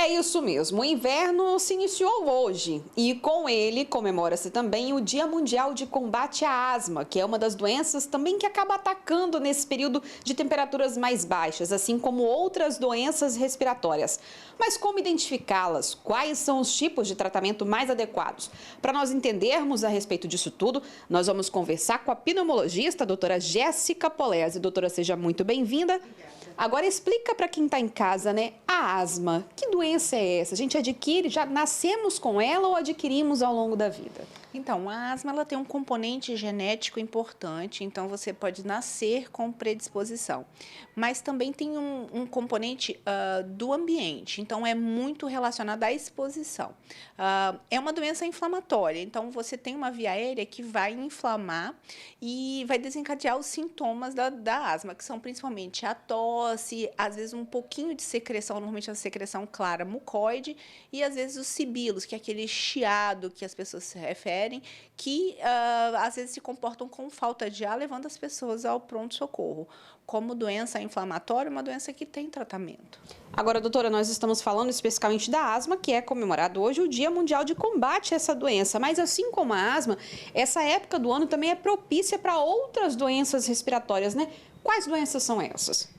É isso mesmo, o inverno se iniciou hoje e com ele comemora-se também o Dia Mundial de Combate à Asma, que é uma das doenças também que acaba atacando nesse período de temperaturas mais baixas, assim como outras doenças respiratórias. Mas como identificá-las? Quais são os tipos de tratamento mais adequados? Para nós entendermos a respeito disso tudo, nós vamos conversar com a pneumologista, a doutora Jéssica Polese. Doutora, seja muito bem-vinda. Agora explica para quem está em casa, né, a asma. Que doença é essa? A gente adquire, já nascemos com ela ou adquirimos ao longo da vida? Então, a asma ela tem um componente genético importante, então você pode nascer com predisposição. Mas também tem um componente do ambiente, então é muito relacionado à exposição. É uma doença inflamatória, então você tem uma via aérea que vai inflamar e vai desencadear os sintomas da asma, que são principalmente a tosse, às vezes um pouquinho de secreção, normalmente a secreção clara mucoide, e às vezes os sibilos, que é aquele chiado que as pessoas se referem, que às vezes se comportam com falta de ar, levando as pessoas ao pronto-socorro. Como doença inflamatória, uma doença que tem tratamento. Agora, doutora, nós estamos falando especificamente da asma, que é comemorado hoje o Dia Mundial de Combate a essa doença. Mas assim como a asma, essa época do ano também é propícia para outras doenças respiratórias, né? Quais doenças são essas?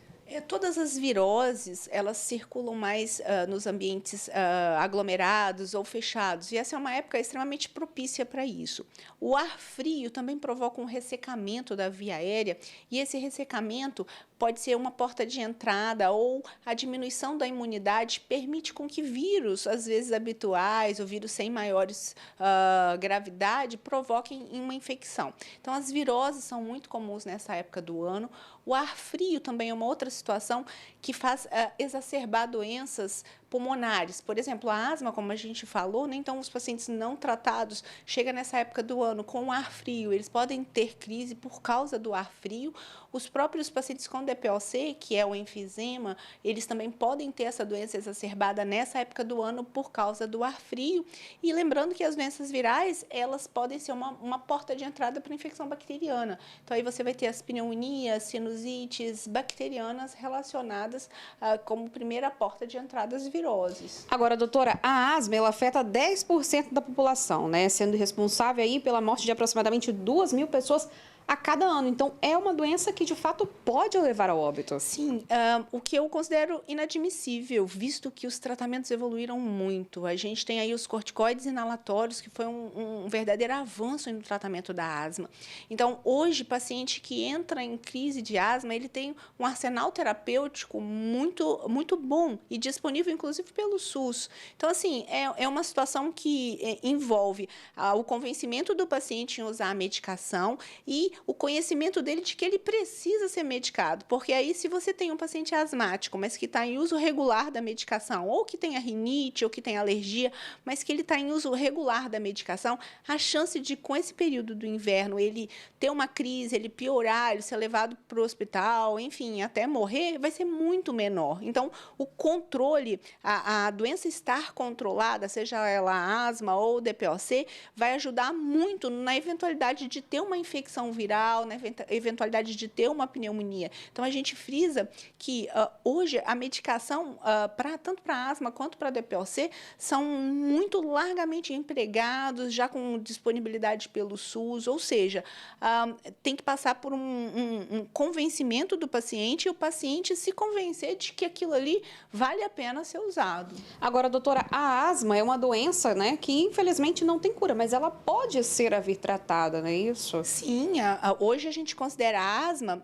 Todas as viroses, elas circulam mais nos ambientes aglomerados ou fechados, e essa é uma época extremamente propícia para isso. O ar frio também provoca um ressecamento da via aérea, e esse ressecamento pode ser uma porta de entrada, ou a diminuição da imunidade permite com que vírus, às vezes habituais, ou vírus sem maiores gravidade, provoquem uma infecção. Então, as viroses são muito comuns nessa época do ano. O ar frio também é uma outra situação que faz exacerbar doenças pulmonares. Por exemplo, a asma, como a gente falou, né? Então os pacientes não tratados chegam nessa época do ano com ar frio, eles podem ter crise por causa do ar frio. Os próprios pacientes com DPOC, que é o enfisema, eles também podem ter essa doença exacerbada nessa época do ano por causa do ar frio. E lembrando que as doenças virais, elas podem ser uma porta de entrada para a infecção bacteriana. Então aí você vai ter as pneumonias, sinusites bacterianas relacionadas como primeira porta de entrada às viroses. Agora, doutora, a asma ela afeta 10% da população, né? Sendo responsável aí pela morte de aproximadamente 2.000 pessoas a cada ano. Então, é uma doença que, de fato, pode levar ao óbito. Sim, o que eu considero inadmissível, visto que os tratamentos evoluíram muito. A gente tem aí os corticoides inalatórios, que foi um verdadeiro avanço no tratamento da asma. Então, hoje, paciente que entra em crise de asma, ele tem um arsenal terapêutico muito, muito bom e disponível, inclusive, pelo SUS. Então, assim, é uma situação que envolve o convencimento do paciente em usar a medicação e o conhecimento dele de que ele precisa ser medicado, porque aí se você tem um paciente asmático, mas que está em uso regular da medicação, ou que tem a rinite, ou que tem alergia, mas que ele está em uso regular da medicação, a chance de, com esse período do inverno, ele ter uma crise, ele piorar, ele ser levado para o hospital, enfim, até morrer, vai ser muito menor. Então, o controle, a doença estar controlada, seja ela asma ou DPOC, vai ajudar muito na eventualidade de ter uma infecção viral, na eventualidade de ter uma pneumonia. Então, a gente frisa que hoje a medicação, tanto para asma quanto para DPOC, são muito largamente empregados, já com disponibilidade pelo SUS, ou seja, tem que passar por um convencimento do paciente e o paciente se convencer de que aquilo ali vale a pena ser usado. Agora, doutora, a asma é uma doença, né, que infelizmente não tem cura, mas ela pode ser a vir tratada, não é isso? Sim, hoje a gente considera a asma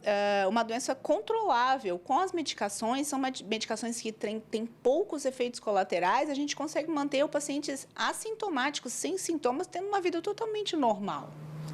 uma doença controlável. Com as medicações, são medicações que têm poucos efeitos colaterais, a gente consegue manter o paciente assintomático, sem sintomas, tendo uma vida totalmente normal.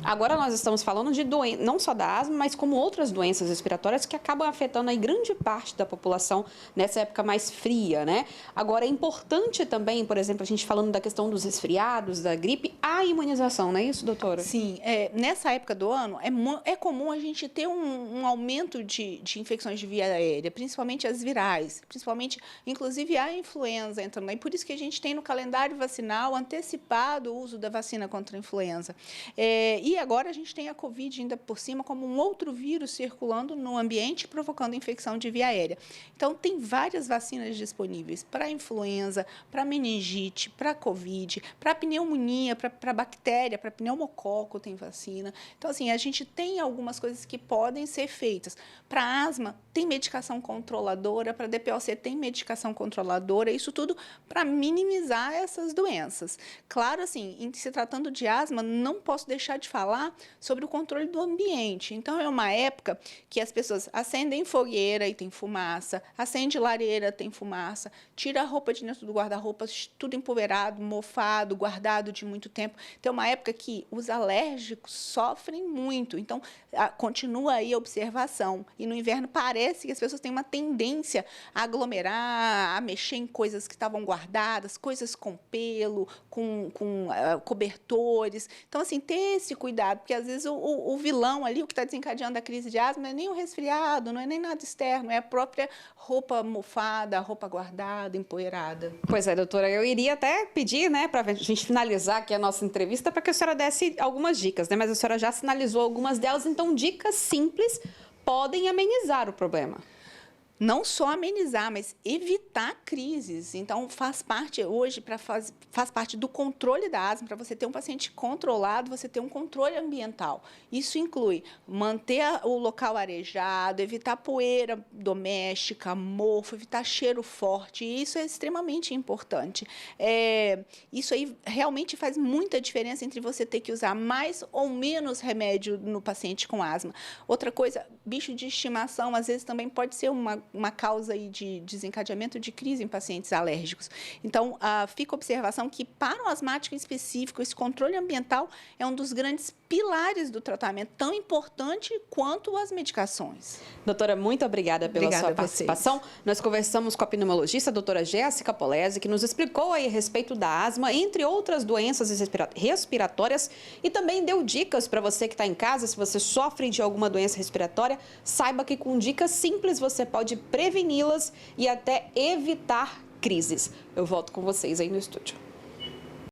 Agora nós estamos falando de não só da asma, mas como outras doenças respiratórias que acabam afetando aí grande parte da população nessa época mais fria, né? Agora é importante também, por exemplo, a gente falando da questão dos resfriados, da gripe, a imunização, não é isso, doutora? Sim, nessa época do ano é comum a gente ter um aumento de infecções de via aérea, principalmente as virais, principalmente, inclusive a influenza entrando aí. Por isso que a gente tem no calendário vacinal antecipado o uso da vacina contra a influenza. E E agora a gente tem a Covid ainda por cima como um outro vírus circulando no ambiente, provocando infecção de via aérea. Então, tem várias vacinas disponíveis para influenza, para meningite, para Covid, para pneumonia, para bactéria, para pneumococo tem vacina. Então, assim, a gente tem algumas coisas que podem ser feitas. Para asma, tem medicação controladora, para DPOC tem medicação controladora, isso tudo para minimizar essas doenças. Claro, assim, em se tratando de asma, não posso deixar de falar sobre o controle do ambiente. Então, é uma época que as pessoas acendem fogueira e tem fumaça, acende lareira, tem fumaça, tira a roupa de dentro do guarda-roupa, tudo empoeirado, mofado, guardado de muito tempo. Então, é uma época que os alérgicos sofrem muito. Então, continua aí a observação. E no inverno parece que as pessoas têm uma tendência a aglomerar, a mexer em coisas que estavam guardadas, coisas com pelo, com cobertores. Então, assim, ter esse cuidado, porque às vezes o vilão ali, o que está desencadeando a crise de asma, não é nem o resfriado, não é nem nada externo, é a própria roupa mofada, roupa guardada, empoeirada. Pois é, doutora, eu iria até pedir, né, para a gente finalizar aqui a nossa entrevista, para que a senhora desse algumas dicas, né? Mas a senhora já sinalizou algumas delas, então dicas simples podem amenizar o problema. Não só amenizar, mas evitar crises. Então, faz parte hoje, faz parte do controle da asma, para você ter um paciente controlado, você ter um controle ambiental. Isso inclui manter o local arejado, evitar poeira doméstica, mofo, evitar cheiro forte. E isso é extremamente importante. Isso aí realmente faz muita diferença entre você ter que usar mais ou menos remédio no paciente com asma. Outra coisa, bicho de estimação, às vezes também pode ser uma causa aí de desencadeamento de crise em pacientes alérgicos. Então, fica a observação que, para o asmático em específico, esse controle ambiental é um dos grandes pilares do tratamento, tão importante quanto as medicações. Doutora, muito obrigada pela sua participação. Nós conversamos com a pneumologista, a doutora Jéssica Polese, que nos explicou aí a respeito da asma, entre outras doenças respiratórias, e também deu dicas para você que está em casa. Se você sofre de alguma doença respiratória, saiba que com dicas simples você pode preveni-las e até evitar crises. Eu volto com vocês aí no estúdio.